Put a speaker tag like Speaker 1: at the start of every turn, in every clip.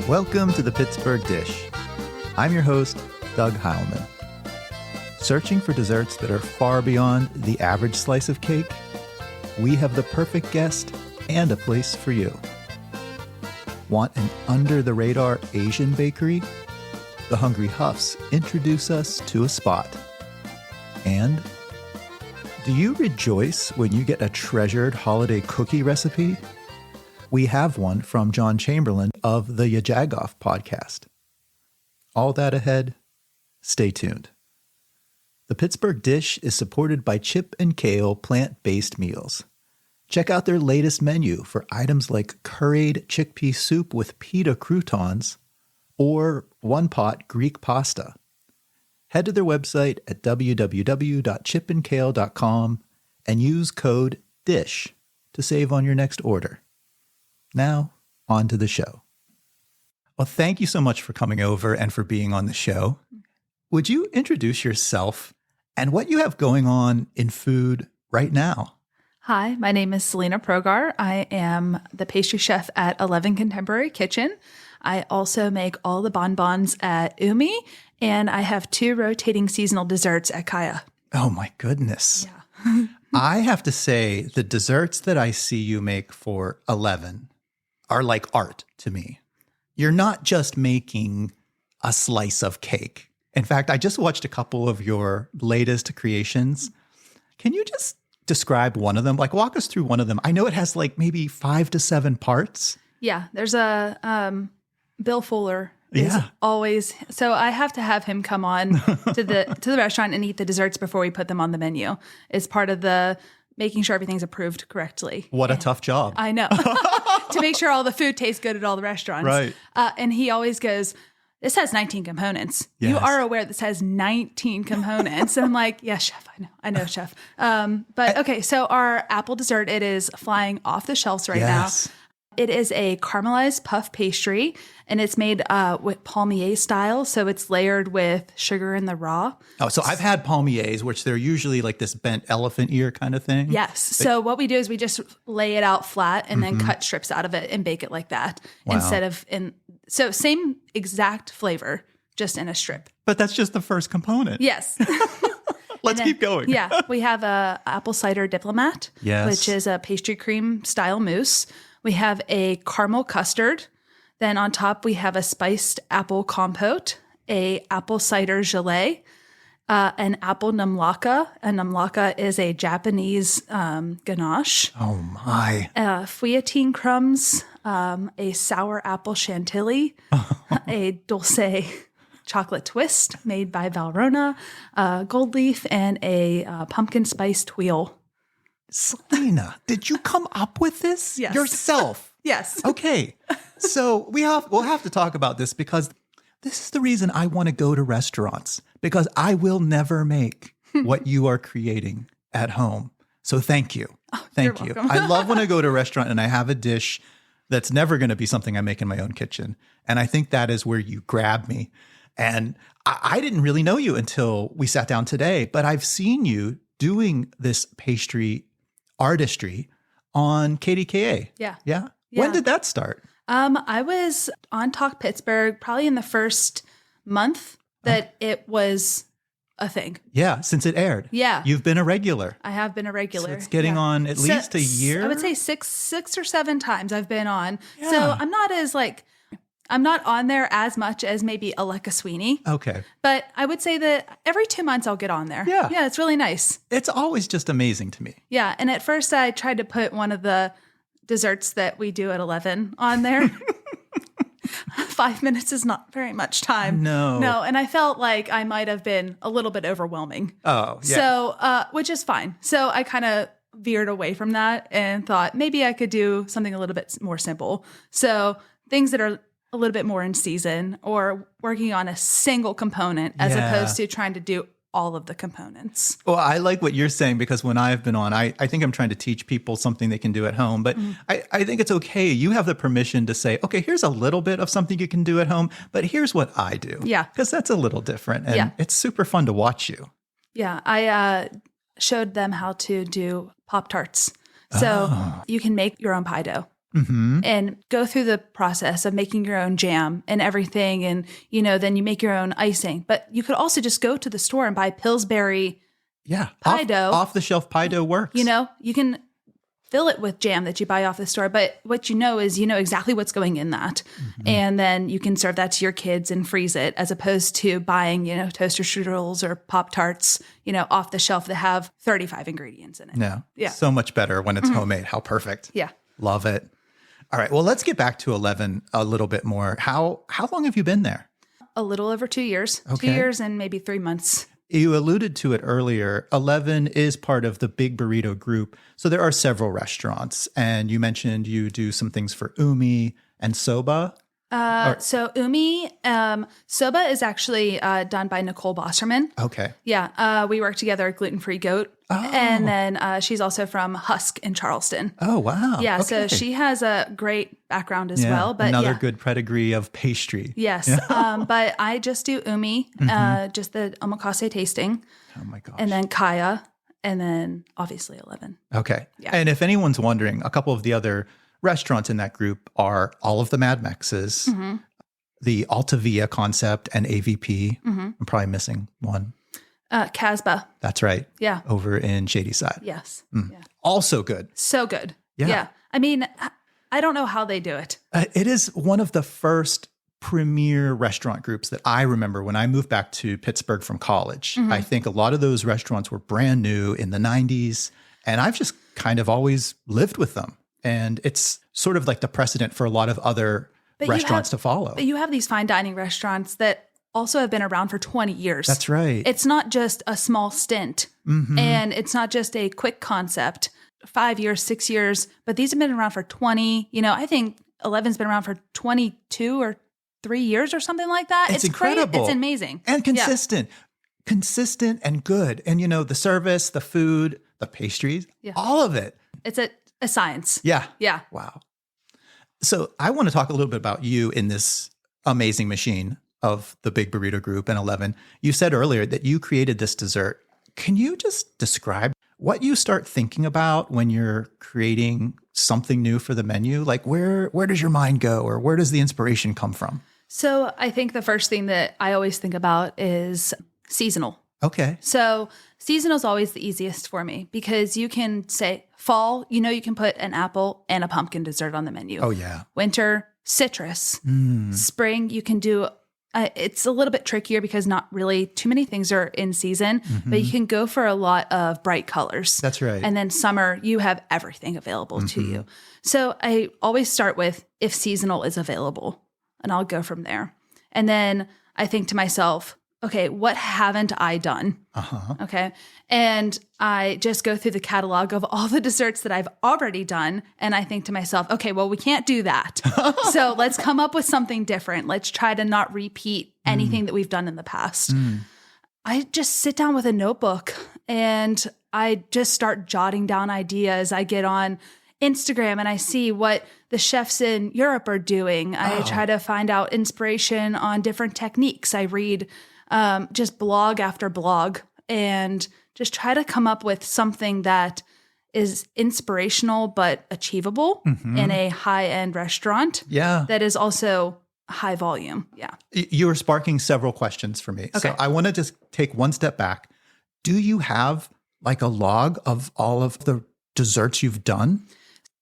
Speaker 1: Welcome to the Pittsburgh Dish. I'm your host, Doug Heilman. Searching for desserts that are far beyond the average slice of cake? We have the perfect guest and a place for you. Want an under-the-radar Asian bakery? The Hungry Huffs introduce us to a spot. And do you rejoice when you get a treasured holiday cookie recipe? We have one from John Chamberlain of the YaJagoff podcast. All that ahead. Stay tuned. The Pittsburgh Dish is supported by Chip and Kale plant-based meals. Check out their latest menu for items like curried chickpea soup with pita croutons or one-pot Greek pasta. Head to their website at www.chipandkale.com and use code DISH to save on your next order. Now, on to the show. Well, thank you so much for coming over and for being on the show. Would you introduce yourself and what you have going on in food right now?
Speaker 2: Hi, my name is Selina Progar. I am the pastry chef at 11 Contemporary Kitchen. I also make all the bonbons at Umi, and I have 2 rotating seasonal desserts at Kaya.
Speaker 1: Oh my goodness.
Speaker 2: Yeah.
Speaker 1: I have to say the desserts that I see you make for 11 are like art to me. You're not just making a slice of cake. In fact, I just watched a couple of your latest creations. Can you just describe one of them? Like walk us through one of them. I know it has like maybe 5 to 7 parts.
Speaker 2: Yeah, there's a Bill Fuller is always, so I have to have him come on to the restaurant and eat the desserts before we put them on the menu. It's part of the making sure everything's approved correctly.
Speaker 1: What a tough job.
Speaker 2: I know. To make sure all the food tastes good at all the restaurants.
Speaker 1: Right.
Speaker 2: And he always goes, this has 19 components.
Speaker 1: Yes.
Speaker 2: You are aware this has 19 components. And I'm like, yes, chef, I know, chef. But okay, so our apple dessert, it is flying off the shelves right now. It is a caramelized puff pastry, and it's made with palmier style. So it's layered with sugar in the raw.
Speaker 1: Oh, so I've had palmiers, which they're usually like this bent elephant ear kind of thing.
Speaker 2: Yes. So what we do is we just lay it out flat and then cut strips out of it and bake it like that instead of in. So same exact flavor, just in a strip.
Speaker 1: But that's just the first component.
Speaker 2: Yes.
Speaker 1: Let's keep going.
Speaker 2: Yeah. We have a apple cider diplomat, which is a pastry cream style mousse. We have a caramel custard. Then on top, we have a spiced apple compote, a apple cider gelée, an apple namlaka. A namlaka is a Japanese ganache.
Speaker 1: Oh, my.
Speaker 2: Feuilletine crumbs, a sour apple chantilly, a dulce chocolate twist made by Valrhona, gold leaf, and a pumpkin spiced wheel.
Speaker 1: Selina, did you come up with this yourself?
Speaker 2: Yes.
Speaker 1: Okay. So we'll have to talk about this because this is the reason I want to go to restaurants, because I will never make what you are creating at home. So thank you. Thank you.
Speaker 2: Welcome.
Speaker 1: I love when I go to a restaurant and I have a dish that's never going to be something I make in my own kitchen. And I think that is where you grab me. And I didn't really know you until we sat down today, but I've seen you doing this pastry artistry on KDKA. Yeah. When did that start?
Speaker 2: I was on Talk Pittsburgh probably in the first month that it was a thing.
Speaker 1: Yeah, since it aired. Yeah. You've been a regular.
Speaker 2: I have been a regular.
Speaker 1: So it's getting on at least a year?
Speaker 2: I would say six or 7 times I've been on. Yeah. So I'm not on there as much as maybe Aleka Sweeney.
Speaker 1: Okay.
Speaker 2: But I would say that every 2 months I'll get on there.
Speaker 1: Yeah.
Speaker 2: Yeah, it's really nice.
Speaker 1: It's always just amazing to me.
Speaker 2: Yeah. And at first I tried to put one of the desserts that we do at 11 on there. 5 minutes is not very much time.
Speaker 1: No.
Speaker 2: And I felt like I might have been a little bit overwhelming.
Speaker 1: Oh, yeah.
Speaker 2: So, which is fine. So I kind of veered away from that and thought maybe I could do something a little bit more simple. So things that are a little bit more in season or working on a single component as opposed to trying to do all of the components.
Speaker 1: Well, I like what you're saying because when I've been on, I think I'm trying to teach people something they can do at home. But I think it's okay. You have the permission to say, okay, here's a little bit of something you can do at home, but here's what I do.
Speaker 2: Yeah.
Speaker 1: Because that's a little different. And it's super fun to watch you.
Speaker 2: Yeah. I showed them how to do Pop-Tarts. So you can make your own pie dough. and go through the process of making your own jam and everything. And, then you make your own icing. But you could also just go to the store and buy Pillsbury pie dough.
Speaker 1: Off the shelf pie dough works.
Speaker 2: You can fill it with jam that you buy off the store. But what is, exactly what's going in that. And then you can serve that to your kids and freeze it, as opposed to buying, toaster strudels or Pop-Tarts, off the shelf that have 35 ingredients in it.
Speaker 1: Yeah. So much better when it's homemade. How perfect.
Speaker 2: Yeah.
Speaker 1: Love it. All right. Well, let's get back to 11 a little bit more. How long have you been there?
Speaker 2: A little over 2 years.
Speaker 1: Okay.
Speaker 2: 2 years and maybe 3 months.
Speaker 1: You alluded to it earlier. 11 is part of the Big Burrito Group. So there are several restaurants. And you mentioned you do some things for Umi and Soba.
Speaker 2: So Umi, Soba is actually done by Nicole Bosserman.
Speaker 1: Okay.
Speaker 2: Yeah. We work together at Gluten Free Goat. Oh. And then she's also from Husk in Charleston.
Speaker 1: Oh, wow.
Speaker 2: Yeah.
Speaker 1: Okay.
Speaker 2: So she has a great background as well. But
Speaker 1: another good pedigree of pastry.
Speaker 2: Yes. But I just do Umi, just the omakase tasting.
Speaker 1: Oh my gosh.
Speaker 2: And then Kaya. And then obviously 11.
Speaker 1: Okay.
Speaker 2: Yeah.
Speaker 1: And if anyone's wondering, a couple of the other restaurants in that group are all of the Mad Mexes, the Alta Via Concept, and AVP. I'm probably missing one.
Speaker 2: Casbah.
Speaker 1: That's right.
Speaker 2: Yeah.
Speaker 1: Over in Shadyside.
Speaker 2: Yes. Yeah.
Speaker 1: Also good.
Speaker 2: So good. Yeah. I mean, I don't know how they do it.
Speaker 1: It is one of the first premier restaurant groups that I remember when I moved back to Pittsburgh from college. I think a lot of those restaurants were brand new in the 90s, and I've just kind of always lived with them. And it's sort of like the precedent for a lot of other restaurants to follow.
Speaker 2: But you have these fine dining restaurants that also have been around for 20 years.
Speaker 1: That's right.
Speaker 2: It's not just a small stint, and it's not just a quick concept, 5 years, 6 years, but these have been around for 20. I think 11's been around for 22 or 3 years or something like that.
Speaker 1: It's incredible.
Speaker 2: Great. It's amazing.
Speaker 1: And consistent. Consistent and good. And, the service, the food, the pastries, all of it.
Speaker 2: It's a science.
Speaker 1: Yeah.
Speaker 2: Yeah.
Speaker 1: Wow. So I want to talk a little bit about you in this amazing machine of the Big Burrito Group and 11. You said earlier that you created this dessert. Can you just describe what you start thinking about when you're creating something new for the menu? Like where does your mind go, or where does the inspiration come from?
Speaker 2: So I think the first thing that I always think about is seasonal.
Speaker 1: Okay.
Speaker 2: So seasonal is always the easiest for me because you can say fall, you can put an apple and a pumpkin dessert on the menu.
Speaker 1: Oh, yeah.
Speaker 2: Winter, citrus. Spring, you can do, it's a little bit trickier because not really too many things are in season, but you can go for a lot of bright colors.
Speaker 1: That's right.
Speaker 2: And then summer, you have everything available to you. So I always start with if seasonal is available, and I'll go from there. And then I think to myself, okay, what haven't I done? Okay. And I just go through the catalog of all the desserts that I've already done. And I think to myself, okay, well, we can't do that. So let's come up with something different. Let's try to not repeat anything that we've done in the past. I just sit down with a notebook and I just start jotting down ideas. I get on Instagram and I see what the chefs in Europe are doing. I try to find out inspiration on different techniques. I read just blog after blog and just try to come up with something that is inspirational but achievable in a high-end restaurant.
Speaker 1: Yeah.
Speaker 2: That is also high volume. Yeah.
Speaker 1: You are sparking several questions for me.
Speaker 2: Okay.
Speaker 1: So I want to just take one step back. Do you have like a log of all of the desserts you've done?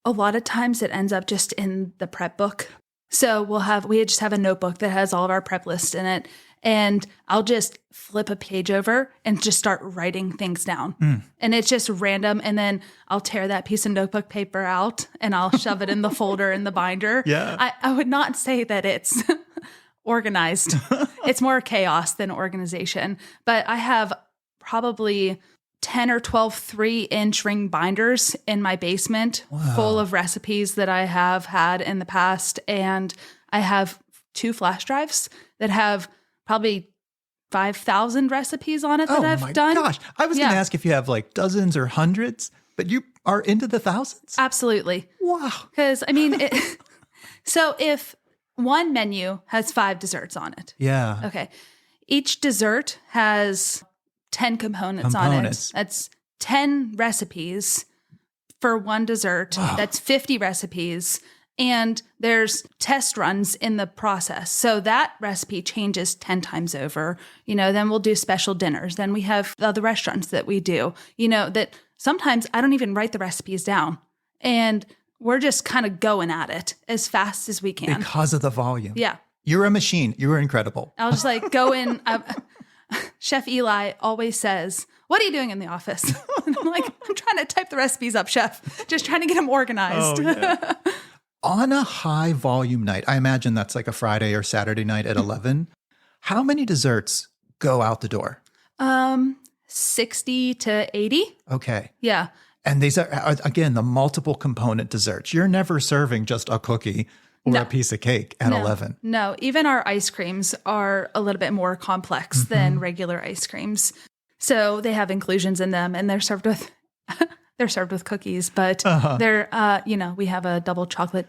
Speaker 2: A lot of times it ends up just in the prep book. So we just have a notebook that has all of our prep lists in it. And I'll just flip a page over and just start writing things down. And it's just random. And then I'll tear that piece of notebook paper out and I'll shove it in the folder in the binder.
Speaker 1: Yeah.
Speaker 2: I would not say that it's organized. It's more chaos than organization. But I have probably 10 or 12 3-inch ring binders in my basement full of recipes that I have had in the past. And I have 2 flash drives that have probably 5,000 recipes on it that I've done.
Speaker 1: Oh my gosh. I was going to ask if you have like dozens or hundreds, but you are into the thousands?
Speaker 2: Absolutely.
Speaker 1: Wow.
Speaker 2: Because, so if one menu has 5 desserts on it.
Speaker 1: Yeah.
Speaker 2: Okay. Each dessert has 10 components on it. That's 10 recipes for one dessert. Wow. That's 50 recipes. And there's test runs in the process. So that recipe changes 10 times over. Then we'll do special dinners. Then we have other restaurants that we do, that sometimes I don't even write the recipes down. And we're just kind of going at it as fast as we can.
Speaker 1: Because of the volume.
Speaker 2: Yeah.
Speaker 1: You're a machine. You were incredible.
Speaker 2: I'll just go in. Chef Eli always says, "What are you doing in the office?" And I'm like, "I'm trying to type the recipes up, chef. Just trying to get them organized."
Speaker 1: Oh, yeah. On a high volume night, I imagine that's like a Friday or Saturday night at 11. How many desserts go out the door?
Speaker 2: 60 to 80.
Speaker 1: Okay.
Speaker 2: Yeah.
Speaker 1: And these are, again, the multiple component desserts. You're never serving just a cookie or a piece of cake at 11.
Speaker 2: No, even our ice creams are a little bit more complex than regular ice creams. So they have inclusions in them, and they're served with cookies, but they're we have a double chocolate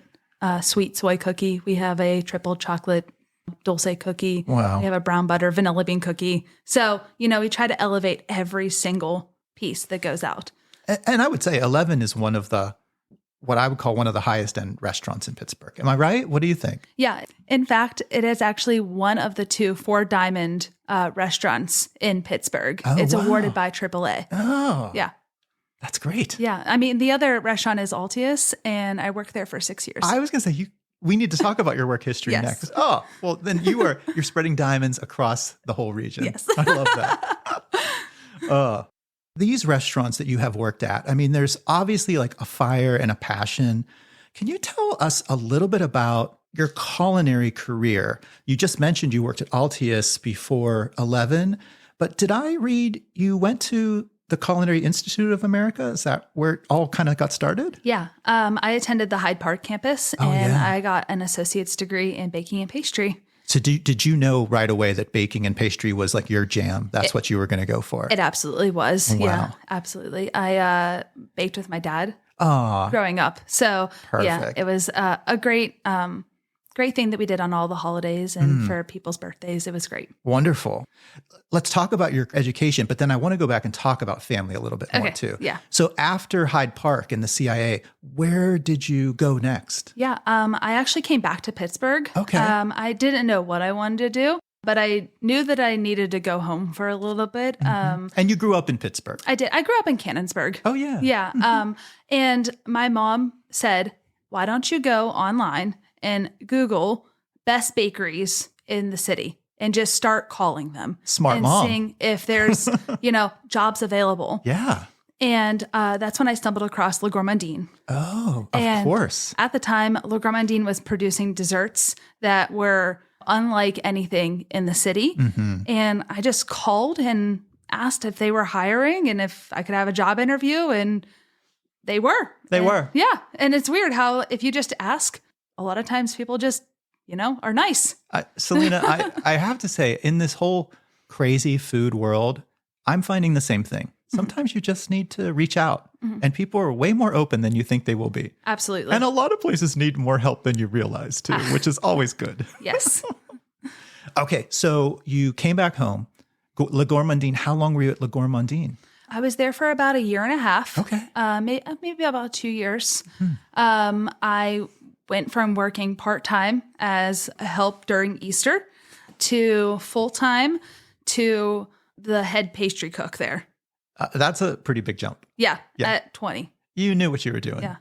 Speaker 2: sweet soy cookie. We have a triple chocolate dulce cookie.
Speaker 1: Wow.
Speaker 2: We have a brown butter vanilla bean cookie. So, we try to elevate every single piece that goes out.
Speaker 1: And I would say 11 is one of what I would call one of the highest end restaurants in Pittsburgh. Am I right? What do you think?
Speaker 2: Yeah. In fact, it is actually one of the 2 4-diamond restaurants in Pittsburgh.
Speaker 1: Oh,
Speaker 2: it's
Speaker 1: wow.
Speaker 2: awarded by AAA.
Speaker 1: Oh.
Speaker 2: Yeah.
Speaker 1: That's great.
Speaker 2: Yeah. I mean, the other restaurant is Altius, and I worked there for 6 years.
Speaker 1: I was going to say, we need to talk about your work history
Speaker 2: Yes.
Speaker 1: next. Oh, well, then you're spreading diamonds across the whole region.
Speaker 2: Yes.
Speaker 1: I love that. These restaurants that you have worked at, I mean, there's obviously like a fire and a passion. Can you tell us a little bit about your culinary career? You just mentioned you worked at Altius before 11, but did I read you went to the Culinary Institute of America? Is that where it all kind of got started?
Speaker 2: Yeah. I attended the Hyde Park campus, and I got an associate's degree in baking and pastry.
Speaker 1: So did you know right away that baking and pastry was like your jam? That's what you were going to go for?
Speaker 2: It absolutely was.
Speaker 1: Wow.
Speaker 2: Yeah, absolutely. I baked with my dad growing up. So yeah, it was a great thing that we did on all the holidays and for people's birthdays. It was great.
Speaker 1: Wonderful. Let's talk about your education, but then I want to go back and talk about family a little bit more too.
Speaker 2: Yeah.
Speaker 1: So after Hyde Park and the CIA, where did you go next?
Speaker 2: Yeah. I actually came back to Pittsburgh.
Speaker 1: Okay.
Speaker 2: I didn't know what I wanted to do, but I knew that I needed to go home for a little bit.
Speaker 1: And you grew up in Pittsburgh.
Speaker 2: I did. I grew up in Canonsburg.
Speaker 1: Oh, yeah.
Speaker 2: Yeah. And my mom said, "Why don't you go online and Google best bakeries in the city and just start calling them."
Speaker 1: Smart mom.
Speaker 2: And seeing if there's, jobs available.
Speaker 1: Yeah.
Speaker 2: And that's when I stumbled across Le Gourmandine.
Speaker 1: Oh, of course.
Speaker 2: At the time, Le Gourmandine was producing desserts that were unlike anything in the city. And I just called and asked if they were hiring and if I could have a job interview, and they were.
Speaker 1: They were.
Speaker 2: Yeah. And it's weird how if you just ask, a lot of times people just, are nice.
Speaker 1: Selina, I have to say, in this whole crazy food world, I'm finding the same thing. Sometimes you just need to reach out, and people are way more open than you think they will be.
Speaker 2: Absolutely.
Speaker 1: And a lot of places need more help than you realize too, which is always good.
Speaker 2: Yes.
Speaker 1: Okay, so you came back home. Le Gourmandine, how long were you at Le Gourmandine?
Speaker 2: I was there for about a year and a half.
Speaker 1: Okay.
Speaker 2: Maybe about 2 years. I went from working part-time as a help during Easter to full-time to the head pastry cook there.
Speaker 1: That's a pretty big jump.
Speaker 2: Yeah, at 20.
Speaker 1: You knew what you were doing.
Speaker 2: Yeah.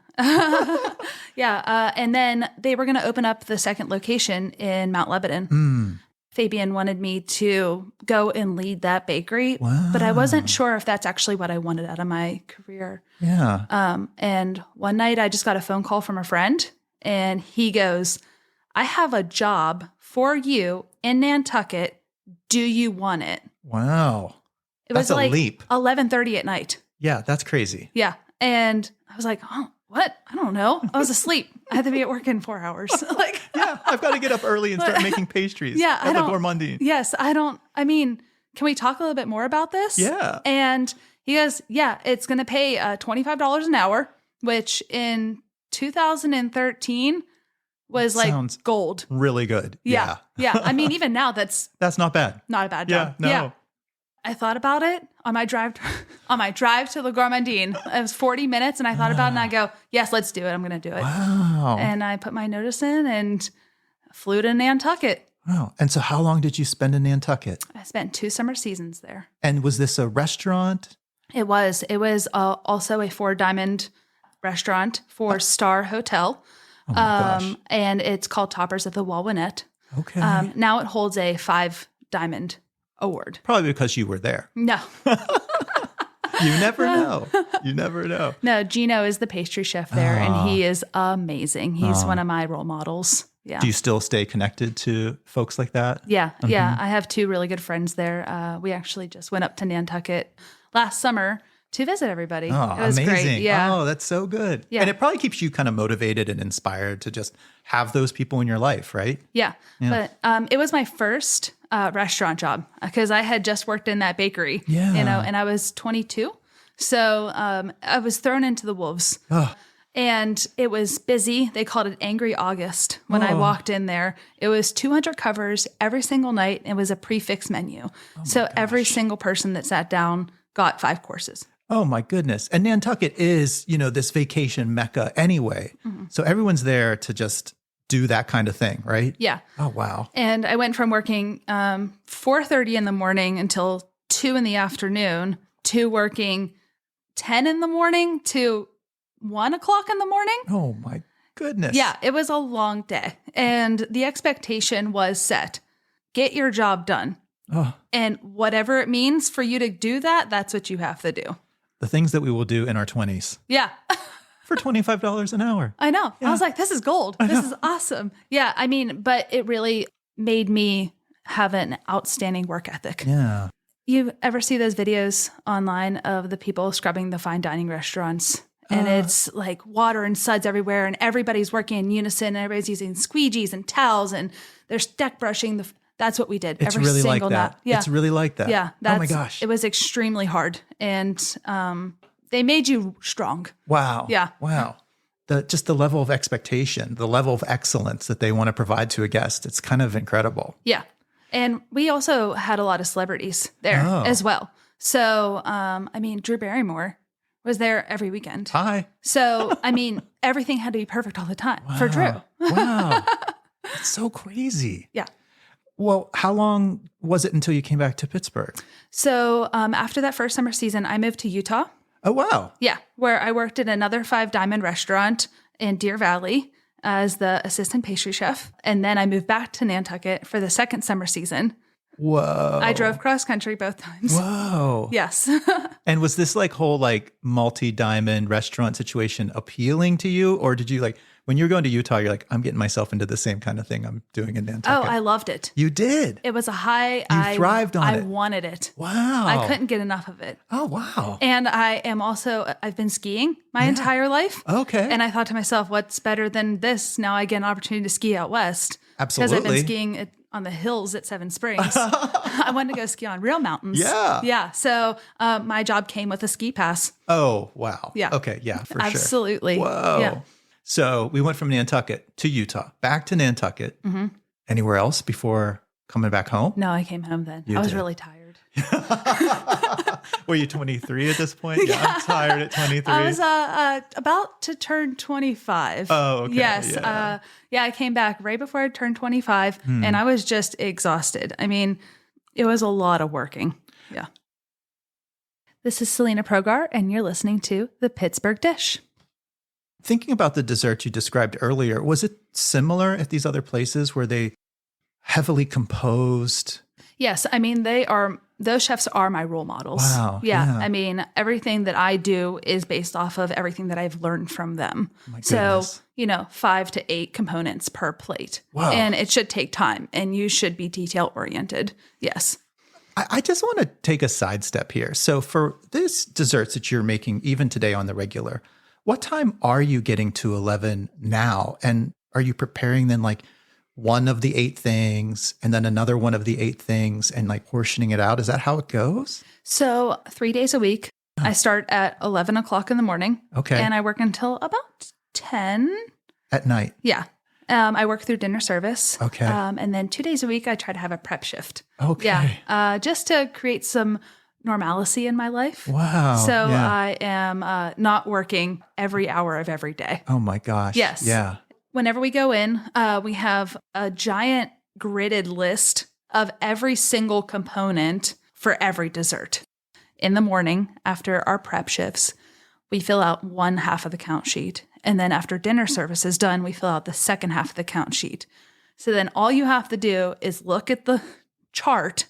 Speaker 2: Yeah. And then they were going to open up the second location in Mount Lebanon. Fabian wanted me to go and lead that bakery, but I wasn't sure if that's actually what I wanted out of my career.
Speaker 1: Yeah.
Speaker 2: And one night I just got a phone call from a friend, and he goes, "I have a job for you in Nantucket. Do you want it?"
Speaker 1: Wow.
Speaker 2: It
Speaker 1: That's
Speaker 2: was like
Speaker 1: a leap.
Speaker 2: 11:30 at night.
Speaker 1: Yeah, that's crazy.
Speaker 2: Yeah. And I was like, "Oh, what? I don't know." I was asleep. I had to be at work in 4 hours.
Speaker 1: Yeah, I've got to get up early and start making pastries.
Speaker 2: Yeah,
Speaker 1: at Le Gourmandine.
Speaker 2: Yes, can we talk a little bit more about this?
Speaker 1: Yeah.
Speaker 2: And he goes, "Yeah, it's going to pay $25 an hour," which in 2013 was
Speaker 1: Sounds
Speaker 2: like gold.
Speaker 1: Really good.
Speaker 2: Yeah. Yeah. Even now that's
Speaker 1: not bad.
Speaker 2: not a bad job.
Speaker 1: Yeah, no.
Speaker 2: I thought about it on my drive to La Gourmandine. It was 40 minutes and I thought about it and I go, yes, let's do it. I'm going to do it.
Speaker 1: Wow.
Speaker 2: And I put my notice in and flew to Nantucket.
Speaker 1: Wow. And so how long did you spend in Nantucket?
Speaker 2: I spent 2 summer seasons there.
Speaker 1: And was this a restaurant?
Speaker 2: It was. It was also a 4-diamond restaurant, 4-star hotel.
Speaker 1: Oh my gosh.
Speaker 2: And it's called Toppers at the Walwinette.
Speaker 1: Okay.
Speaker 2: Now it holds a 5-diamond award.
Speaker 1: Probably because you were there.
Speaker 2: No.
Speaker 1: You never know. You never know.
Speaker 2: No, Gino is the pastry chef there, and he is amazing. He's one of my role models. Yeah.
Speaker 1: Do you still stay connected to folks like that?
Speaker 2: Yeah. Mm-hmm. Yeah. I have 2 really good friends there. We actually just went up to Nantucket last summer to visit everybody.
Speaker 1: Oh,
Speaker 2: it was
Speaker 1: amazing.
Speaker 2: Great. Yeah.
Speaker 1: Oh, that's so good.
Speaker 2: Yeah.
Speaker 1: And it probably keeps you kind of motivated and inspired to just have those people in your life, right?
Speaker 2: Yeah. But it was my first restaurant job because I had just worked in that bakery, and I was 22. So I was thrown into the wolves.
Speaker 1: Oh.
Speaker 2: And it was busy. They called it Angry August when I walked in there. It was 200 covers every single night. It was a prefix menu. So every single person that sat down got 5 courses.
Speaker 1: Oh my goodness. And Nantucket is, this vacation mecca anyway. Mm-hmm. So everyone's there to just do that kind of thing, right?
Speaker 2: Yeah.
Speaker 1: Oh, wow.
Speaker 2: And I went from working 4:30 in the morning until 2 in the afternoon to working 10 in the morning to 1 o'clock in the morning.
Speaker 1: Oh my goodness.
Speaker 2: Yeah, it was a long day. And the expectation was set. Get your job done.
Speaker 1: Oh.
Speaker 2: And whatever it means for you to do that, that's what you have to do.
Speaker 1: The things that we will do in our 20s.
Speaker 2: Yeah.
Speaker 1: For $25 an hour.
Speaker 2: I know.
Speaker 1: Yeah.
Speaker 2: I was like, this is gold. This is awesome. Yeah. I mean, but it really made me have an outstanding work ethic.
Speaker 1: Yeah.
Speaker 2: You ever see those videos online of the people scrubbing the fine dining restaurants? And it's like water and suds everywhere and everybody's working in unison and everybody's using squeegees and towels and they're deck brushing. That's what we did
Speaker 1: It's
Speaker 2: every
Speaker 1: really
Speaker 2: single
Speaker 1: like that.
Speaker 2: night. Yeah.
Speaker 1: It's really like that.
Speaker 2: Yeah.
Speaker 1: Oh my gosh.
Speaker 2: It was extremely hard. And they made you strong.
Speaker 1: Wow.
Speaker 2: Yeah.
Speaker 1: Wow. Just the level of expectation, the level of excellence that they want to provide to a guest. It's kind of incredible.
Speaker 2: Yeah. And we also had a lot of celebrities there as well. So, Drew Barrymore was there every weekend.
Speaker 1: Hi.
Speaker 2: So, everything had to be perfect all the time for Drew.
Speaker 1: Wow. That's so crazy.
Speaker 2: Yeah.
Speaker 1: Well, how long was it until you came back to Pittsburgh?
Speaker 2: So after that first summer season, I moved to Utah.
Speaker 1: Oh, wow.
Speaker 2: Yeah, where I worked at another 5-diamond restaurant in Deer Valley as the assistant pastry chef. And then I moved back to Nantucket for the second summer season.
Speaker 1: Whoa.
Speaker 2: I drove cross country both times.
Speaker 1: Whoa.
Speaker 2: Yes.
Speaker 1: And was this whole multi-diamond restaurant situation appealing to you? Or did you when you were going to Utah, you're like, I'm getting myself into the same kind of thing I'm doing in Nantucket?
Speaker 2: Oh, I loved it.
Speaker 1: You did?
Speaker 2: It was a high.
Speaker 1: You thrived on it.
Speaker 2: I wanted it.
Speaker 1: Wow.
Speaker 2: I couldn't get enough of it.
Speaker 1: Oh, wow.
Speaker 2: And I've been skiing my entire life.
Speaker 1: Okay.
Speaker 2: And I thought to myself, what's better than this? Now I get an opportunity to ski out west.
Speaker 1: Absolutely.
Speaker 2: Because I've been skiing on the hills at Seven Springs. I wanted to go ski on real mountains.
Speaker 1: Yeah.
Speaker 2: Yeah. So my job came with a ski pass.
Speaker 1: Oh, wow.
Speaker 2: Yeah.
Speaker 1: Okay. Yeah, for sure.
Speaker 2: Absolutely.
Speaker 1: Whoa.
Speaker 2: Yeah.
Speaker 1: So we went from Nantucket to Utah, back to Nantucket. Mm-hmm. Anywhere else before coming back home?
Speaker 2: No, I came home then. I was really tired.
Speaker 1: Were you 23 at this point? Yeah, I'm tired at 23.
Speaker 2: I was about to turn 25.
Speaker 1: Oh, okay.
Speaker 2: Yes.
Speaker 1: Yeah.
Speaker 2: I came back right before I turned 25 and I was just exhausted. It was a lot of working. Yeah. This is Selina Progar and you're listening to The Pittsburgh Dish.
Speaker 1: Thinking about the desserts you described earlier, was it similar at these other places? Were they heavily composed?
Speaker 2: Yes. Those chefs are my role models.
Speaker 1: Wow.
Speaker 2: Yeah. Everything that I do is based off of everything that I've learned from them.
Speaker 1: My goodness.
Speaker 2: So, 5 to 8 components per plate.
Speaker 1: Wow.
Speaker 2: And it should take time and you should be detail oriented. Yes.
Speaker 1: I just want to take a sidestep here. So for these desserts that you're making even today on the regular, what time are you getting to 11 now? And are you preparing then one of the 8 things and then another one of the 8 things and portioning it out? Is that how it goes?
Speaker 2: So 3 days a week, I start at 11 o'clock in the morning.
Speaker 1: Okay.
Speaker 2: And I work until about 10.
Speaker 1: At night?
Speaker 2: Yeah. I work through dinner service.
Speaker 1: Okay.
Speaker 2: And then 2 days a week, I try to have a prep shift.
Speaker 1: Okay.
Speaker 2: Yeah. Just to create some normalcy in my life.
Speaker 1: Wow.
Speaker 2: So I am not working every hour of every day.
Speaker 1: Oh my gosh.
Speaker 2: Yes.
Speaker 1: Yeah.
Speaker 2: Whenever we go in, we have a giant gridded list of every single component for every dessert. In the morning, after our prep shifts, we fill out one half of the count sheet. And then after dinner service is done, we fill out the second half of the count sheet. So then all you have to do is look at the chart.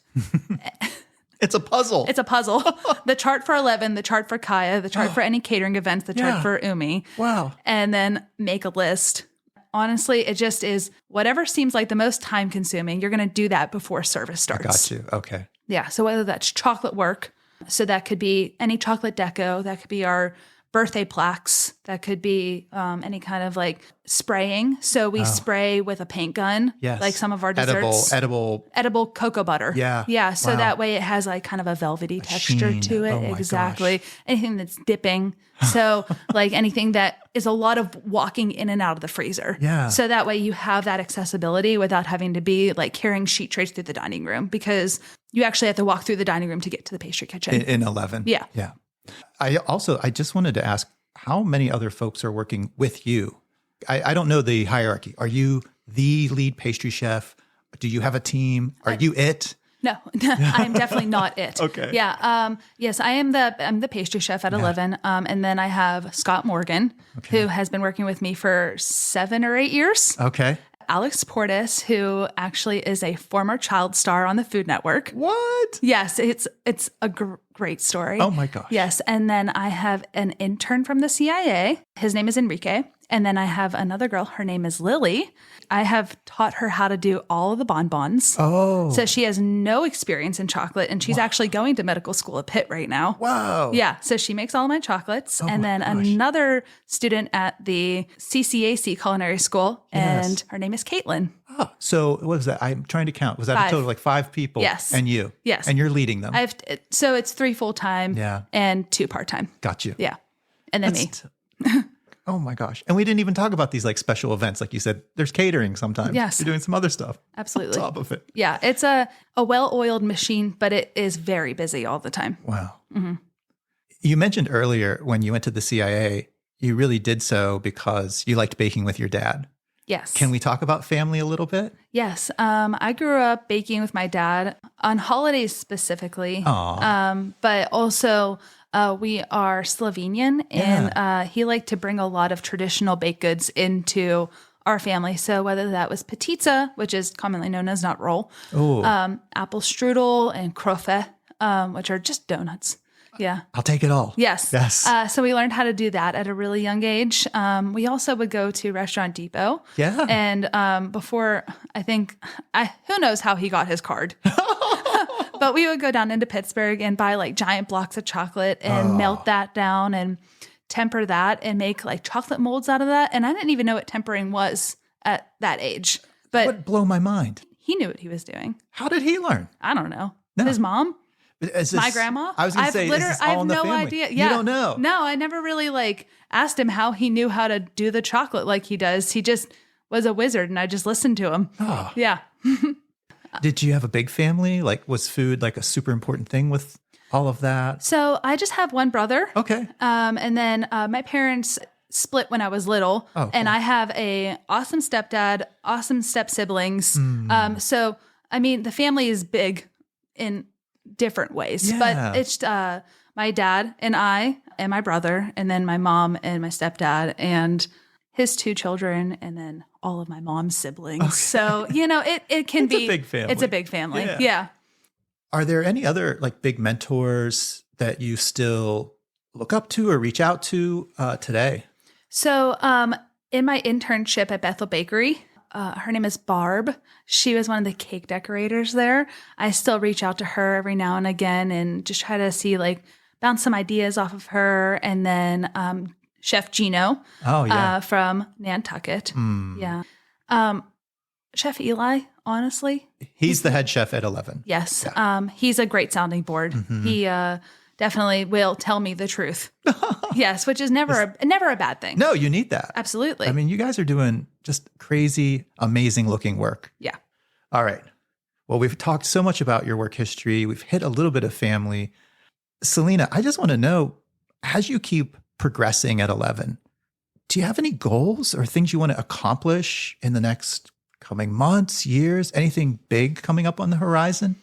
Speaker 1: It's a puzzle.
Speaker 2: It's a puzzle. The chart for 11, the chart for Kaya, the chart for any catering events, the chart for Umi.
Speaker 1: Wow.
Speaker 2: And then make a list. Honestly, it just is whatever seems like the most time consuming, you're going to do that before service starts.
Speaker 1: Got you. Okay.
Speaker 2: Yeah. So whether that's chocolate work, so that could be any chocolate deco, that could be our birthday plaques, that could be any kind of like spraying. So we spray with a paint gun, like some of our desserts. Edible cocoa butter.
Speaker 1: Yeah.
Speaker 2: Yeah. So that way it has like kind of a velvety texture
Speaker 1: sheen.
Speaker 2: to it.
Speaker 1: Oh my
Speaker 2: Exactly.
Speaker 1: gosh.
Speaker 2: Anything that's dipping. So like anything that is a lot of walking in and out of the freezer.
Speaker 1: Yeah.
Speaker 2: So that way you have that accessibility without having to be like carrying sheet trays through the dining room, because you actually have to walk through the dining room to get to the pastry kitchen.
Speaker 1: In 11.
Speaker 2: Yeah.
Speaker 1: Yeah. I just wanted to ask, how many other folks are working with you? I don't know the hierarchy. Are you the lead pastry chef? Do you have a team? Are you it?
Speaker 2: No, I'm definitely not it.
Speaker 1: Okay.
Speaker 2: Yeah. Yes, I'm the pastry chef at 11. And then I have Scott Morgan, who has been working with me for 7 or 8 years.
Speaker 1: Okay.
Speaker 2: Alex Portis, who actually is a former child star on the Food Network.
Speaker 1: What?
Speaker 2: Yes, it's a great story.
Speaker 1: Oh my gosh.
Speaker 2: Yes, and then I have an intern from the CIA. His name is Enrique. And then I have another girl. Her name is Lily. I have taught her how to do all of the bonbons.
Speaker 1: Oh.
Speaker 2: So she has no experience in chocolate, and she's actually going to medical school at Pitt right now.
Speaker 1: Wow.
Speaker 2: Yeah. So she makes all of my chocolates. And then another student at the CCAC Culinary School, and her name is Caitlin.
Speaker 1: Oh, so what was that? I'm trying to count. Was that
Speaker 2: 5.
Speaker 1: a total of like 5 people?
Speaker 2: Yes.
Speaker 1: And you?
Speaker 2: Yes.
Speaker 1: And you're leading them?
Speaker 2: So it's 3 full-time and 2 part-time.
Speaker 1: Got you.
Speaker 2: Yeah. And then me.
Speaker 1: Oh my gosh. And we didn't even talk about these like special events. Like you said, there's catering sometimes.
Speaker 2: Yes.
Speaker 1: You're doing some other stuff.
Speaker 2: Absolutely.
Speaker 1: On top of it.
Speaker 2: Yeah. It's a well-oiled machine, but it is very busy all the time.
Speaker 1: Wow. Mm-hmm. You mentioned earlier when you went to the CIA, you really did so because you liked baking with your dad.
Speaker 2: Yes.
Speaker 1: Can we talk about family a little bit?
Speaker 2: Yes. I grew up baking with my dad on holidays specifically. But also we are Slovenian, and he liked to bring a lot of traditional baked goods into our family. So whether that was patitsa, which is commonly known as nut roll, apple strudel, and krofe, which are just donuts. Yeah.
Speaker 1: I'll take it all.
Speaker 2: Yes.
Speaker 1: Yes.
Speaker 2: So we learned how to do that at a really young age. We also would go to Restaurant Depot.
Speaker 1: Yeah.
Speaker 2: And before, who knows how he got his card. But we would go down into Pittsburgh and buy like giant blocks of chocolate and melt that down and temper that and make like chocolate molds out of that. And I didn't even know what tempering was at that age. But
Speaker 1: that would blow my mind.
Speaker 2: He knew what he was doing.
Speaker 1: How did he learn?
Speaker 2: I don't know.
Speaker 1: No.
Speaker 2: His mom? My grandma?
Speaker 1: I was going to say, is this
Speaker 2: I
Speaker 1: all
Speaker 2: have
Speaker 1: in the
Speaker 2: no
Speaker 1: family?
Speaker 2: idea. Yeah.
Speaker 1: You don't know?
Speaker 2: No, I never really like asked him how he knew how to do the chocolate like he does. He just was a wizard, and I just listened to him.
Speaker 1: Oh.
Speaker 2: Yeah.
Speaker 1: Did you have a big family? Like, was food like a super important thing with all of that?
Speaker 2: So I just have one brother.
Speaker 1: Okay.
Speaker 2: And then my parents split when I was little, and I have a awesome stepdad, awesome step siblings. So I mean, the family is big in different ways, but it's my dad and I and my brother, and then my mom and my stepdad and his 2 children, and then all of my mom's siblings. Okay. So, it can be
Speaker 1: a big family.
Speaker 2: It's a big family. Yeah.
Speaker 1: Are there any other like big mentors that you still look up to or reach out to today?
Speaker 2: So, in my internship at Bethel Bakery, her name is Barb. She was one of the cake decorators there. I still reach out to her every now and again and just try to see, like, bounce some ideas off of her. And then Chef Gino from Nantucket. Yeah. Chef Eli, honestly.
Speaker 1: He's the head chef at 11.
Speaker 2: Yes. Yeah. He's a great sounding board. Mm-hmm. He definitely will tell me the truth. Yes, which is never a bad thing.
Speaker 1: No, you need that.
Speaker 2: Absolutely.
Speaker 1: I mean, you guys are doing Just crazy, amazing looking work.
Speaker 2: Yeah.
Speaker 1: All right. Well, we've talked so much about your work history. We've hit a little bit of family. Selina, I just want to know, as you keep progressing at 11, do you have any goals or things you want to accomplish in the next coming months, years, anything big coming up on the horizon?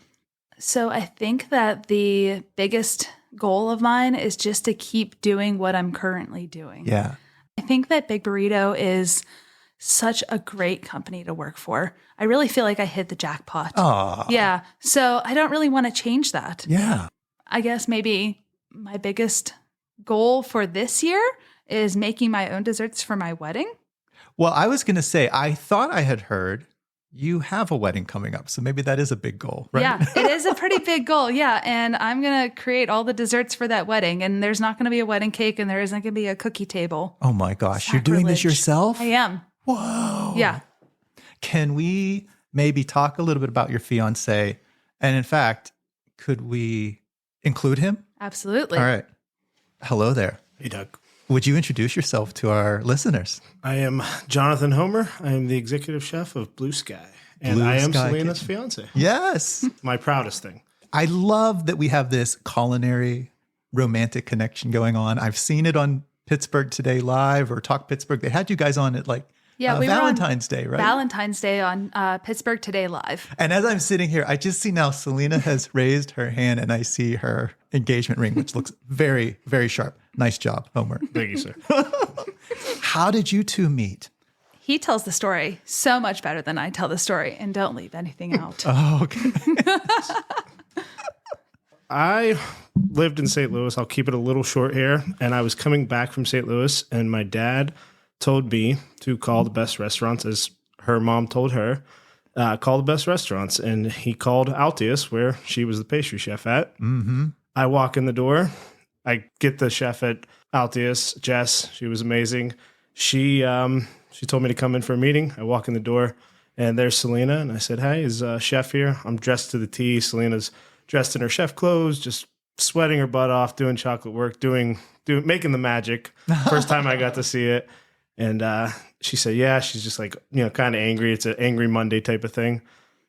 Speaker 2: So I think that the biggest goal of mine is just to keep doing what I'm currently doing.
Speaker 1: Yeah.
Speaker 2: I think that Big Burrito is such a great company to work for. I really feel like I hit the jackpot.
Speaker 1: Oh.
Speaker 2: Yeah. So I don't really want to change that.
Speaker 1: Yeah.
Speaker 2: I guess maybe my biggest goal for this year is making my own desserts for my wedding.
Speaker 1: Well, I was going to say, I thought I had heard you have a wedding coming up. So maybe that is a big goal, right?
Speaker 2: Yeah, it is a pretty big goal. Yeah. And I'm going to create all the desserts for that wedding. And there's not going to be a wedding cake and there isn't going to be a cookie table.
Speaker 1: Oh my gosh. You're doing this yourself?
Speaker 2: I am.
Speaker 1: Whoa.
Speaker 2: Yeah.
Speaker 1: Can we maybe talk a little bit about your fiance? And in fact, could we include him?
Speaker 2: Absolutely.
Speaker 1: All right. Hello there.
Speaker 3: Hey, Doug.
Speaker 1: Would you introduce yourself to our listeners?
Speaker 3: I am Jonathan Homer. I am the executive chef of Blue Sky. And
Speaker 1: Blue
Speaker 3: I am
Speaker 1: Sky
Speaker 3: Selina's
Speaker 1: Kitchen.
Speaker 3: fiance.
Speaker 1: Yes.
Speaker 3: My proudest thing.
Speaker 1: I love that we have this culinary romantic connection going on. I've seen it on Pittsburgh Today Live or Talk Pittsburgh. They had you guys on at
Speaker 2: we were
Speaker 1: Valentine's Day, right?
Speaker 2: Valentine's Day on Pittsburgh Today Live.
Speaker 1: And as I'm sitting here, I just see now Selina has raised her hand and I see her engagement ring, which looks very, very sharp. Nice job, Homer.
Speaker 3: Thank you, sir.
Speaker 1: How did you two meet?
Speaker 2: He tells the story so much better than I tell the story, and don't leave anything out.
Speaker 1: Oh, okay.
Speaker 3: I lived in St. Louis. I'll keep it a little short here. And I was coming back from St. Louis, and my dad told me to call the best restaurants, as her mom told her, call the best restaurants. And he called Altius, where she was the pastry chef at.
Speaker 1: Mm-hmm.
Speaker 3: I walk in the door. I get the chef at Altius, Jess. She was amazing. She told me to come in for a meeting. I walk in the door, and there's Selina. And I said, hey, is chef here? I'm dressed to the T. Selina's dressed in her chef clothes, just sweating her butt off, doing chocolate work, making the magic. First time I got to see it. And she said, yeah, she's just like, kind of angry. It's an angry Monday type of thing.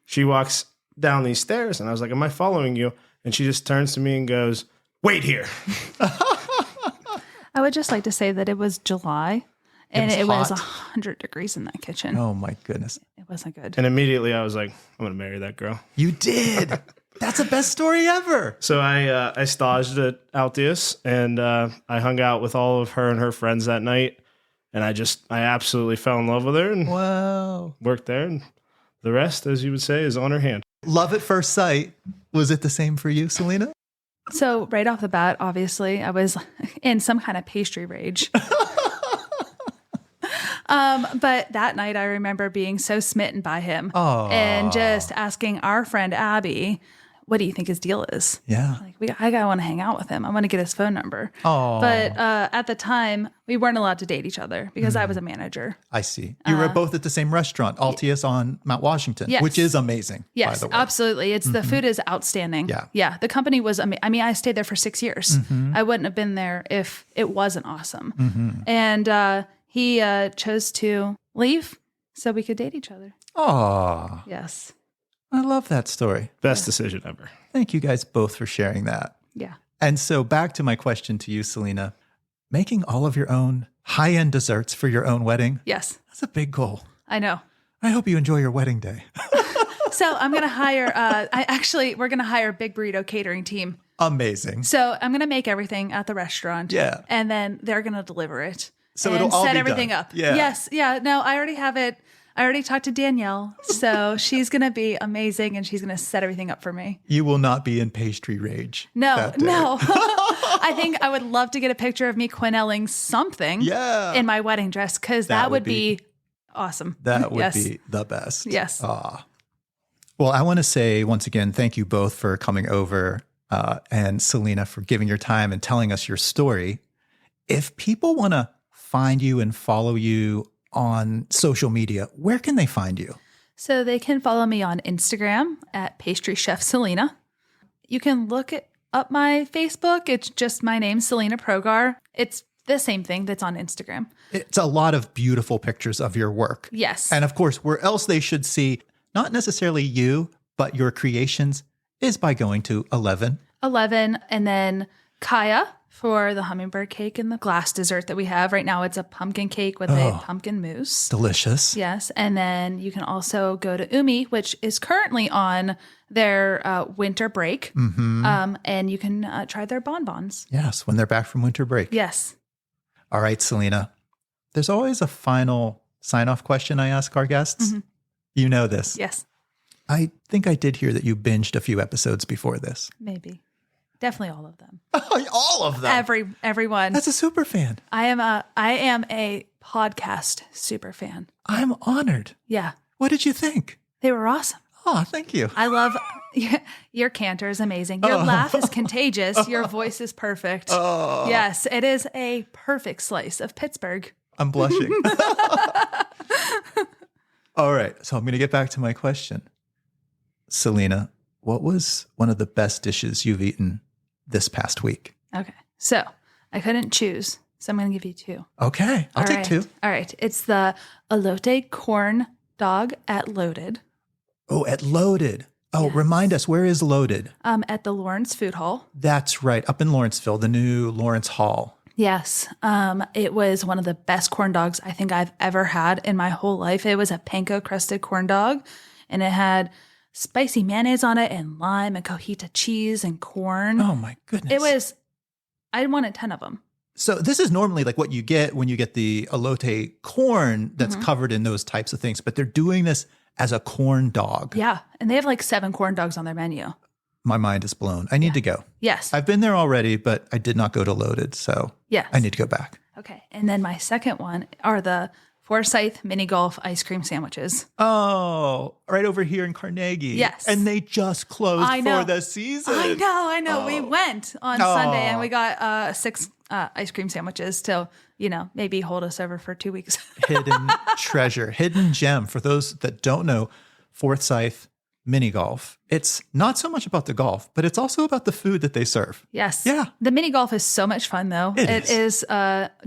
Speaker 3: She walks down these stairs, and I was like, am I following you? And she just turns to me and goes, wait here.
Speaker 2: I would just like to say that it was July, and it was
Speaker 1: hot.
Speaker 2: 100 degrees in that kitchen.
Speaker 1: Oh, my goodness.
Speaker 2: It wasn't good.
Speaker 3: And immediately I was like, I'm going to marry that girl.
Speaker 1: You did. That's the best story ever.
Speaker 3: So I staged at Altius, and I hung out with all of her and her friends that night. And I absolutely fell in love with her and
Speaker 1: Wow.
Speaker 3: worked there. And the rest, as you would say, is on her hand.
Speaker 1: Love at first sight. Was it the same for you, Selina?
Speaker 2: So right off the bat, obviously, I was in some kind of pastry rage. But that night, I remember being so smitten by him and just asking our friend Abby, what do you think his deal is?
Speaker 1: Yeah.
Speaker 2: I want to hang out with him. I want to get his phone number.
Speaker 1: Oh.
Speaker 2: But at the time, we weren't allowed to date each other because I was a manager.
Speaker 1: I see. You were both at the same restaurant, Altius on Mount Washington,
Speaker 2: Yes.
Speaker 1: which is amazing,
Speaker 2: Yes,
Speaker 1: by the way.
Speaker 2: absolutely. The food is outstanding.
Speaker 1: Yeah.
Speaker 2: Yeah. The company was, I stayed there for 6 years. I wouldn't have been there if it wasn't awesome. And he chose to leave so we could date each other.
Speaker 1: Oh,
Speaker 2: Yes.
Speaker 1: I love that story.
Speaker 3: Best decision ever.
Speaker 1: Thank you guys both for sharing that.
Speaker 2: Yeah.
Speaker 1: And so back to my question to you, Selina. Making all of your own high-end desserts for your own wedding,
Speaker 2: Yes.
Speaker 1: that's a big goal.
Speaker 2: I know.
Speaker 1: I hope you enjoy your wedding day.
Speaker 2: So I'm going to hire, we're going to hire a Big Burrito catering team.
Speaker 1: Amazing.
Speaker 2: So I'm going to make everything at the restaurant.
Speaker 1: Yeah.
Speaker 2: And then they're going to deliver it.
Speaker 1: So
Speaker 2: and
Speaker 1: it'll all
Speaker 2: set
Speaker 1: be
Speaker 2: everything
Speaker 1: done.
Speaker 2: up.
Speaker 1: Yeah.
Speaker 2: Yes. Yeah. No, I already have it. I already talked to Danielle. So she's going to be amazing and she's going to set everything up for me.
Speaker 1: You will not be in pastry rage.
Speaker 2: No,
Speaker 1: that day.
Speaker 2: no. I think I would love to get a picture of me quenelling something in my wedding dress because that would be awesome.
Speaker 1: That would
Speaker 2: Yes.
Speaker 1: be the best.
Speaker 2: Yes.
Speaker 1: Well, I want to say once again, thank you both for coming over and Selina for giving your time and telling us your story. If people want to find you and follow you on social media, where can they find you?
Speaker 2: So they can follow me on Instagram at Pastry Chef Selina. You can look up my Facebook. It's just my name, Selina Progar. It's The same thing that's on Instagram.
Speaker 1: It's a lot of beautiful pictures of your work.
Speaker 2: Yes.
Speaker 1: And of course, where else they should see, not necessarily you, but your creations, is by going to 11.
Speaker 2: 11, and then Kaya for the hummingbird cake and the glass dessert that we have. Right now it's a pumpkin cake with a pumpkin mousse.
Speaker 1: Delicious.
Speaker 2: Yes. And then you can also go to Umi, which is currently on their winter break. And you can try their bonbons.
Speaker 1: Yes, when they're back from winter break.
Speaker 2: Yes.
Speaker 1: All right, Selina. There's always a final sign-off question I ask our guests. You know this.
Speaker 2: Yes.
Speaker 1: I think I did hear that you binged a few episodes before this.
Speaker 2: Maybe. Definitely all of them.
Speaker 1: All of them?
Speaker 2: Everyone.
Speaker 1: That's a super fan.
Speaker 2: I am a podcast super fan.
Speaker 1: I'm honored.
Speaker 2: Yeah.
Speaker 1: What did you think?
Speaker 2: They were awesome.
Speaker 1: Oh, thank you.
Speaker 2: I love your canter is amazing. Your laugh is contagious. Your voice is perfect. Yes, it is a perfect slice of Pittsburgh.
Speaker 1: I'm blushing. All right. So I'm going to get back to my question. Selina, what was one of the best dishes you've eaten this past week?
Speaker 2: Okay. So I couldn't choose. So I'm going to give you two.
Speaker 1: Okay. I'll take two.
Speaker 2: All right. It's the elote corn dog at Loaded.
Speaker 1: Oh, at Loaded. Oh, yes. Remind us, where is Loaded?
Speaker 2: At the Lawrence Food Hall.
Speaker 1: That's right. Up in Lawrenceville, the new Lawrence Hall.
Speaker 2: Yes. It was one of the best corn dogs I think I've ever had in my whole life. It was a panko crusted corn dog, and it had spicy mayonnaise on it and lime and cojita cheese and corn.
Speaker 1: Oh my goodness.
Speaker 2: I wanted 10 of them.
Speaker 1: So this is normally like what you get when you get the elote corn that's covered in those types of things, but they're doing this as a corn dog.
Speaker 2: Yeah. And they have like 7 corn dogs on their menu.
Speaker 1: My mind is blown. I need to go.
Speaker 2: Yes.
Speaker 1: I've been there already, but I did not go to Loaded. So
Speaker 2: yes.
Speaker 1: I need to go back.
Speaker 2: Okay. And then my second one are the Forsyth mini golf ice cream sandwiches.
Speaker 1: Oh, right over here in Carnegie.
Speaker 2: Yes.
Speaker 1: And they just closed for the season.
Speaker 2: I know. Oh. We went on Sunday and we got 6 ice cream sandwiches to, maybe hold us over for 2 weeks.
Speaker 1: Hidden treasure, hidden gem. For those that don't know, Forsyth mini golf. It's not so much about the golf, but it's also about the food that they serve.
Speaker 2: Yes.
Speaker 1: Yeah.
Speaker 2: The mini golf is so much fun, though.
Speaker 1: It
Speaker 2: is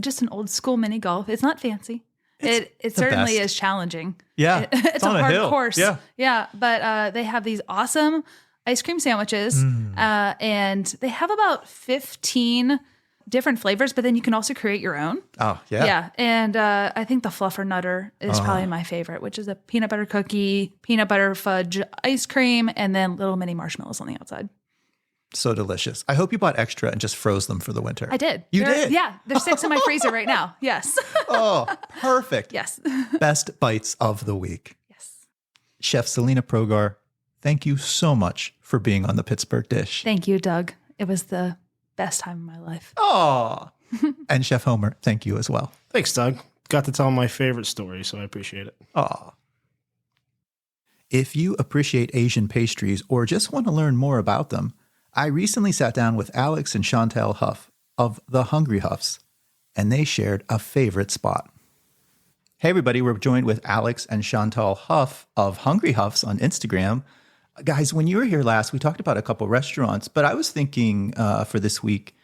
Speaker 2: just an old school mini golf. It's not fancy. It certainly is challenging.
Speaker 1: Yeah.
Speaker 2: It's a hard
Speaker 1: hill.
Speaker 2: course.
Speaker 1: Yeah.
Speaker 2: Yeah. But they have these awesome ice cream sandwiches, and they have about 15 different flavors, but then you can also create your own.
Speaker 1: Oh, yeah.
Speaker 2: Yeah. And I think the Fluffer Nutter is probably my favorite, which is a peanut butter cookie, peanut butter fudge ice cream, and then little mini marshmallows on the outside.
Speaker 1: So delicious. I hope you bought extra and just froze them for the winter.
Speaker 2: I did.
Speaker 1: You did?
Speaker 2: Yeah. There's 6 in my freezer right now. Yes.
Speaker 1: Oh, perfect.
Speaker 2: Yes.
Speaker 1: Best bites of the week.
Speaker 2: Yes.
Speaker 1: Chef Selina Progar, thank you so much for being on the Pittsburgh Dish.
Speaker 2: Thank you, Doug. It was the best time of my life.
Speaker 1: Oh. And Chef Homer, thank you as well.
Speaker 3: Thanks, Doug. Got to tell my favorite story, so I appreciate it.
Speaker 1: Oh. If you appreciate Asian pastries or just want to learn more about them, I recently sat down with Alex and Chantal Huff of the Hungry Huffs, and they shared a favorite spot. Hey, everybody, we're joined with Alex and Chantal Huff of Hungry Huffs on Instagram. Guys, when you were here last, we talked about a couple restaurants, but I was thinking for this week,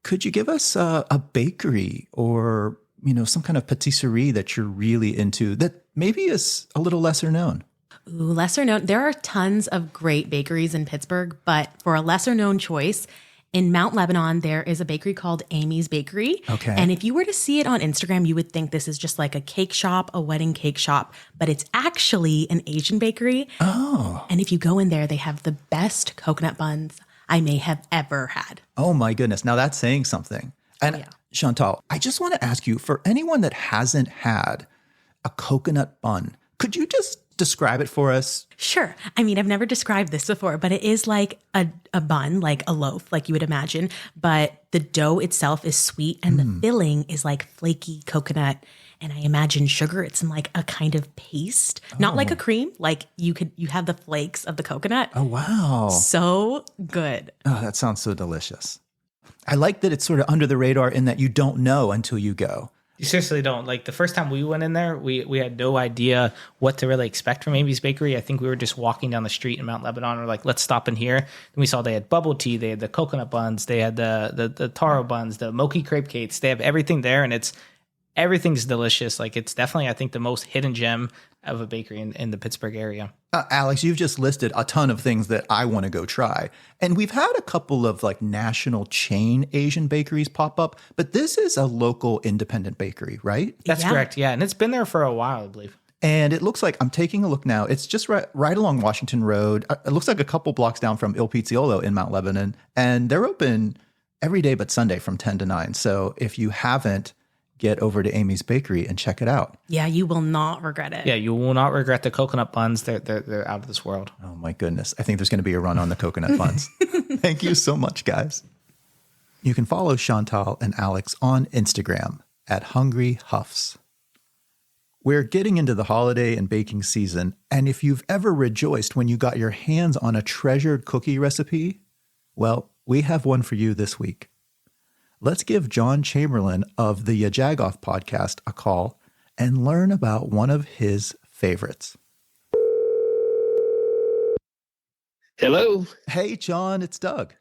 Speaker 1: could you give us a bakery or, some kind of patisserie that you're really into that maybe is a little lesser known?
Speaker 4: Ooh, lesser known. There are tons of great bakeries in Pittsburgh, but for a lesser known choice, in Mount Lebanon, there is a bakery called Amy's Bakery.
Speaker 1: Okay.
Speaker 4: And if you were to see it on Instagram, you would think this is just like a cake shop, a wedding cake shop, but it's actually an Asian bakery.
Speaker 1: Oh.
Speaker 4: And if you go in there, they have the best coconut buns I may have ever had.
Speaker 1: Oh my goodness. Now that's saying something. And Chantal, I just want to ask you, for anyone that hasn't had a coconut bun, could you just describe it for us?
Speaker 4: Sure. I mean, I've never described this before, but it is like a bun, like a loaf, like you would imagine. But the dough itself is sweet and the filling is like flaky coconut. And I imagine sugar. It's in like a kind of paste, not like a cream. Like you have the flakes of the coconut.
Speaker 1: Oh, wow.
Speaker 4: So good.
Speaker 1: Oh, that sounds so delicious. I like that it's sort of under the radar in that you don't know until you go.
Speaker 5: You seriously don't. Like the first time we went in there, we had no idea what to really expect from Amy's Bakery. I think we were just walking down the street in Mount Lebanon. We're like, let's stop in here. And we saw they had bubble tea, they had the coconut buns, they had the taro buns, the mochi crepe cakes. They have everything there, and everything's delicious. Like it's definitely, I think, the most hidden gem of a bakery in the Pittsburgh area.
Speaker 1: Alex, you've just listed a ton of things that I want to go try. And we've had a couple of like national chain Asian bakeries pop up, but this is a local independent bakery, right?
Speaker 5: That's correct. Yeah. And it's been there for a while, I believe.
Speaker 1: And it looks like, I'm taking a look now, it's just right along Washington Road. It looks like a couple blocks down from Il Pizziolo in Mount Lebanon. And they're open every day but Sunday from 10 to 9. So if you haven't, get over to Amy's Bakery and check it out.
Speaker 4: Yeah, you will not regret it.
Speaker 5: Yeah, you will not regret the coconut buns. They're out of this world.
Speaker 1: Oh my goodness. I think there's going to be a run on the coconut buns. Thank you so much, guys. You can follow Chantal and Alex on Instagram at Hungry Huffs. We're getting into the holiday and baking season, and if you've ever rejoiced when you got your hands on a treasured cookie recipe, well, we have one for you this week. Let's give John Chamberlain of the YaJagoff podcast a call and learn about one of his favorites.
Speaker 6: Hello.
Speaker 1: Hey, John, it's Doug.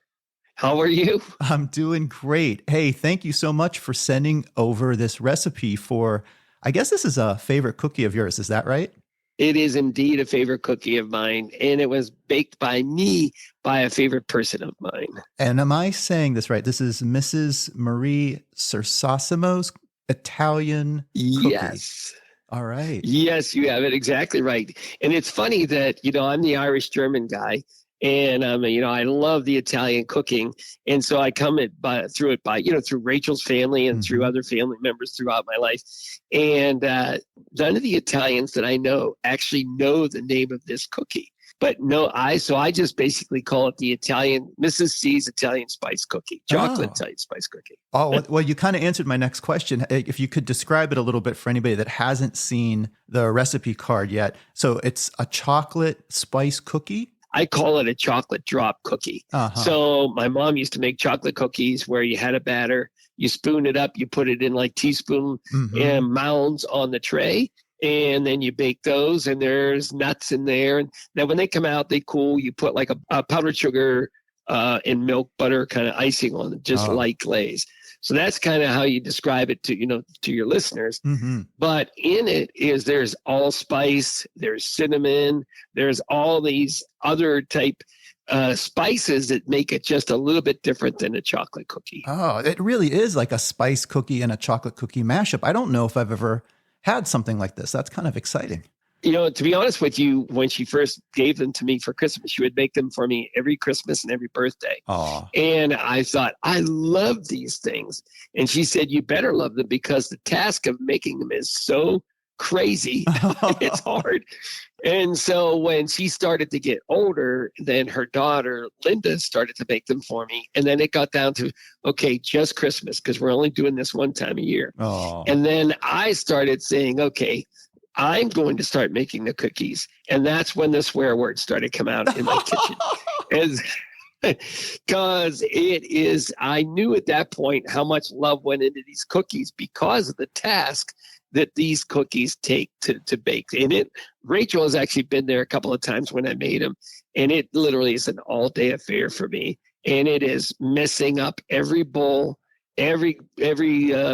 Speaker 6: How are you?
Speaker 1: I'm doing great. Hey, thank you so much for sending over this recipe for, I guess this is a favorite cookie of yours. Is that right?
Speaker 6: It is indeed a favorite cookie of mine, and it was baked by me by a favorite person of mine.
Speaker 1: And am I saying this right? This is Mrs. Marie Sersasimo's Italian cookie.
Speaker 6: Yes.
Speaker 1: All right.
Speaker 6: Yes, you have it exactly right. And it's funny that, I'm the Irish-German guy, and, I love the Italian cooking. And so I come through Rachel's family and through other family members throughout my life. And none of the Italians that I know actually know the name of this cookie. But so I just basically call it the Mrs. C's Italian spice cookie, chocolate Italian spice cookie.
Speaker 1: Oh, well, you kind of answered my next question. If you could describe it a little bit for anybody that hasn't seen the recipe card yet. So it's a chocolate spice cookie?
Speaker 6: I call it a chocolate drop cookie. So my mom used to make chocolate cookies where you had a batter, you spoon it up, you put it in like teaspoon and mounds on the tray, and then you bake those, and there's nuts in there. And then when they come out, they cool. You put like a powdered sugar and milk butter kind of icing on it, just light glaze. So that's kind of how you describe it to your listeners. But in it there's allspice, there's cinnamon, there's all these other type spices that make it just a little bit different than a chocolate cookie.
Speaker 1: Oh, it really is like a spice cookie and a chocolate cookie mashup. I don't know if I've ever had something like this. That's kind of exciting.
Speaker 6: To be honest with you, when she first gave them to me for Christmas, she would make them for me every Christmas and every birthday.
Speaker 1: Aww.
Speaker 6: And I thought, I love these things. And she said, you better love them because the task of making them is so crazy. It's hard. And so when she started to get older, then her daughter, Linda, started to make them for me. And then it got down to, okay, just Christmas, because we're only doing this one time a year.
Speaker 1: Aww.
Speaker 6: And then I started saying, okay, I'm going to start making the cookies. And that's when the swear words started to come out in my kitchen. Because I knew at that point how much love went into these cookies because of the task that these cookies take to bake. And Rachel has actually been there a couple of times when I made them. And it literally is an all-day affair for me. And it is messing up every bowl, every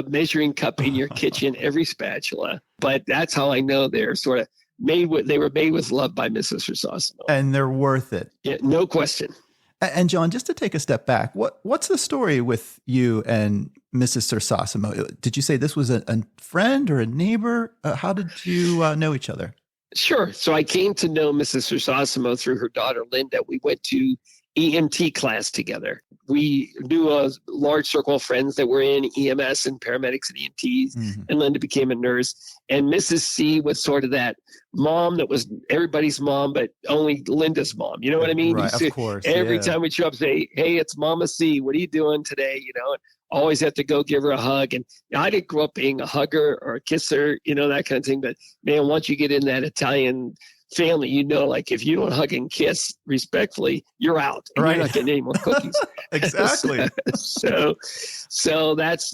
Speaker 6: measuring cup in your kitchen, every spatula. But that's how I know they're sort of they were made with love by Mrs. Sersasimo.
Speaker 1: And they're worth it.
Speaker 6: Yeah, no question.
Speaker 1: And John, just to take a step back, what's the story with you and Mrs. Sersasimo? Did you say this was a friend or a neighbor? How did you know each other?
Speaker 6: Sure. So I came to know Mrs. Sersasimo through her daughter, Linda. We went to EMT class together. We knew a large circle of friends that were in EMS and paramedics and EMTs, and Linda became a nurse. And Mrs. C was sort of that mom that was everybody's mom, but only Linda's mom. You know what I mean?
Speaker 1: Right, of course.
Speaker 6: Every time we show up, say, hey, it's Mama C. What are you doing today? And always have to go give her a hug. And I didn't grow up being a hugger or a kisser, that kind of thing. But man, once you get in that Italian family, you know, like if you don't hug and kiss respectfly, you're out. And
Speaker 1: Right.
Speaker 6: You're not getting any more cookies.
Speaker 1: Exactly.
Speaker 6: so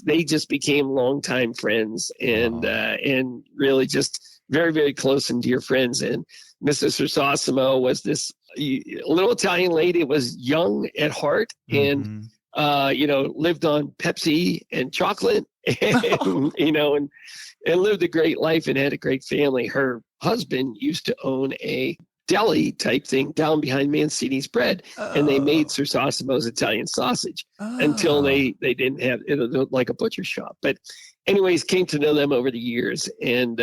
Speaker 6: they just became longtime friends and really just very, very close and dear friends. And Mrs. Sersosimo was this little Italian lady, was young at heart and, lived on Pepsi and chocolate and, and lived a great life and had a great family. Her husband used to own a deli type thing down behind Mancini's Bread, and they made Sersosimo's Italian sausage until they didn't have it, like a butcher shop. But anyways, came to know them over the years and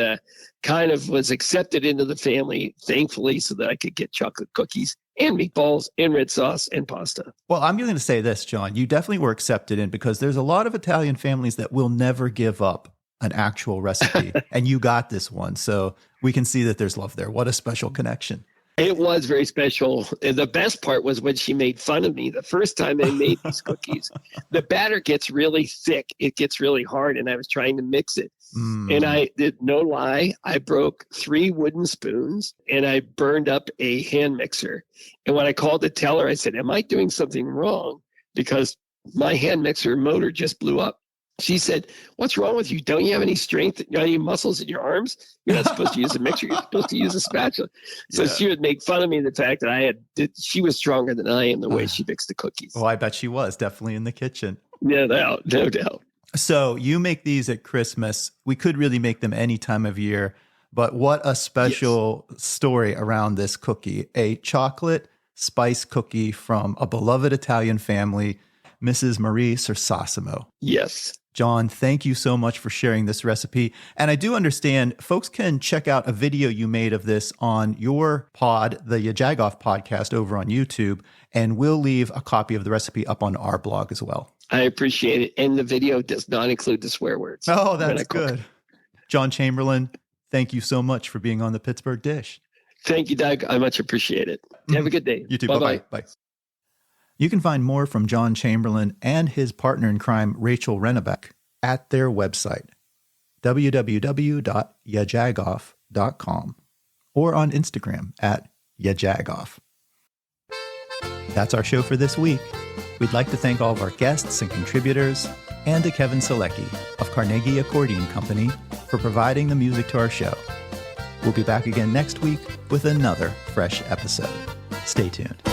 Speaker 6: kind of was accepted into the family, thankfully, so that I could get chocolate cookies and meatballs and red sauce and pasta.
Speaker 1: Well, I'm going to say this, John. You definitely were accepted in, because there's a lot of Italian families that will never give up an actual recipe, and you got this one. So we can see that there's love there. What a special connection.
Speaker 6: It was very special. And the best part was when she made fun of me the first time I made these cookies. The batter gets really thick. It gets really hard, and I was trying to mix it. And I did, no lie, I broke 3 wooden spoons and I burned up a hand mixer. And when I called the teller, I said, am I doing something wrong? Because my hand mixer motor just blew up. She said, what's wrong with you? Don't you have any strength, any muscles in your arms? You're not supposed to use a mixer. You're supposed to use a spatula. So she would make fun of me, the fact that she was stronger than I am, the way she mixed the cookies.
Speaker 1: Well, I bet she was definitely in the kitchen.
Speaker 6: No doubt. No doubt.
Speaker 1: So you make these at Christmas. We could really make them any time of year, but what a special story around this cookie. A chocolate spice cookie from a beloved Italian family, Mrs. Marie Sersosimo.
Speaker 6: Yes.
Speaker 1: John, thank you so much for sharing this recipe. And I do understand folks can check out a video you made of this on your pod, the YaJagoff podcast, over on YouTube, and we'll leave a copy of the recipe up on our blog as well.
Speaker 6: I appreciate it. And the video does not include the swear words.
Speaker 1: Oh, that's good. John Chamberlain, thank you so much for being on the Pittsburgh Dish.
Speaker 6: Thank you, Doug. I much appreciate it. Have a good day.
Speaker 1: You too.
Speaker 6: Bye-bye.
Speaker 1: Bye. You can find more from John Chamberlain and his partner in crime, Rachel Rennebeck, at their website, www.yajagoff.com, or on Instagram at YaJagoff. That's our show for this week. We'd like to thank all of our guests and contributors, and to Kevin Selecki of Carnegie Accordion Company for providing the music to our show. We'll be back again next week with another fresh episode. Stay tuned.